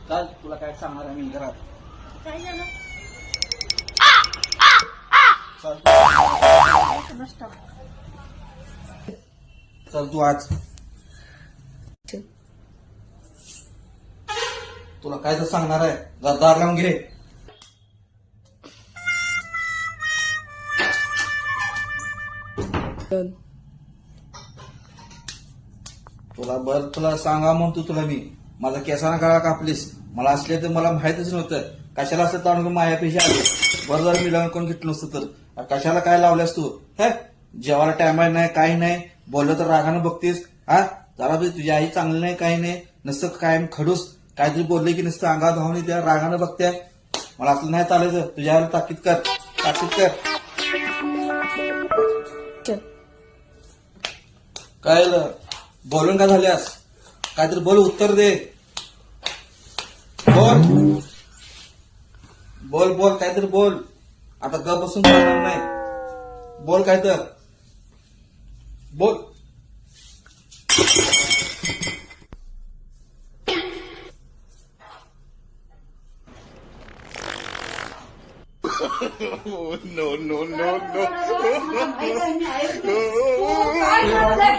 चाल तुला काय सांगणार आहे मी घरात. काय झालं? चल नसतं. चल तू आज तुला काय तर सांगणार आहे. दार लावून घे. तुला सांगा म्हणतो तुला मी. माझा केसाना गळा कापलीस. मला असले तर मला माहितच नव्हतं. कशाला असं ताणून मायापेशी आले. बरं जर मी लग्न कोण घेतलं नसतं तर कशाला काय लावल्यास तू. हे जेवायला टायमाला नाही काही नाही. बोललं तर रागानं बघतीस. हा जरा तुझी आई चांगली नाही काही नाही. नसतं कायम खडूस काहीतरी बोलले की नुसतं अंगात धावून त्या रागानं बघते. मला असलं नाही चालायचं. तुझ्या आईला ताकीद कर. काय बोलून का झाल्यास. काहीतरी बोल. उत्तर दे. बोल बोल बोल काहीतरी बोल. आता ग बसून चालणार नाही. बोल काय तर बोल. no.